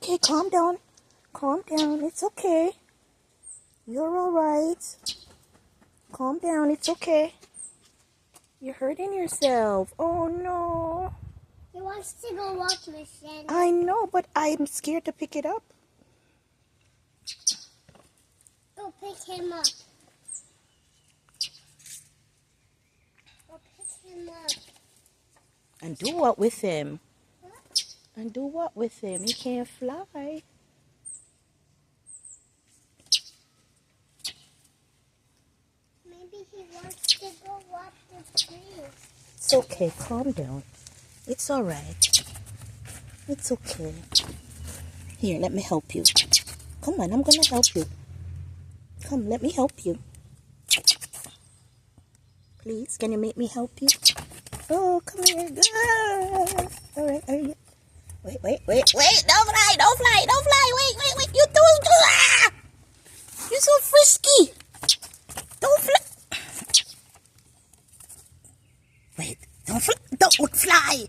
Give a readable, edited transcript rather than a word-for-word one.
okay. Calm down. Calm down. It's okay. You're all right. Calm down. It's okay. You're hurting yourself. Oh, no. He wants to go up, Miss Shannon. I know, but I'm scared to pick it up. Go pick him up. Go pick him up. And do what with him? What? And do what with him? He can't fly. Maybe he wants to go up the tree. It's okay. Calm down. It's all right. It's okay. Here, let me help you. Come on, I'm going to help you. Come, let me help you. Please, can you make me help you? Oh, come here. Ah. All right, are you? Wait. Don't fly. Wait. You don't. Ah! You're so frisky. Don't fly. Wait, don't fly.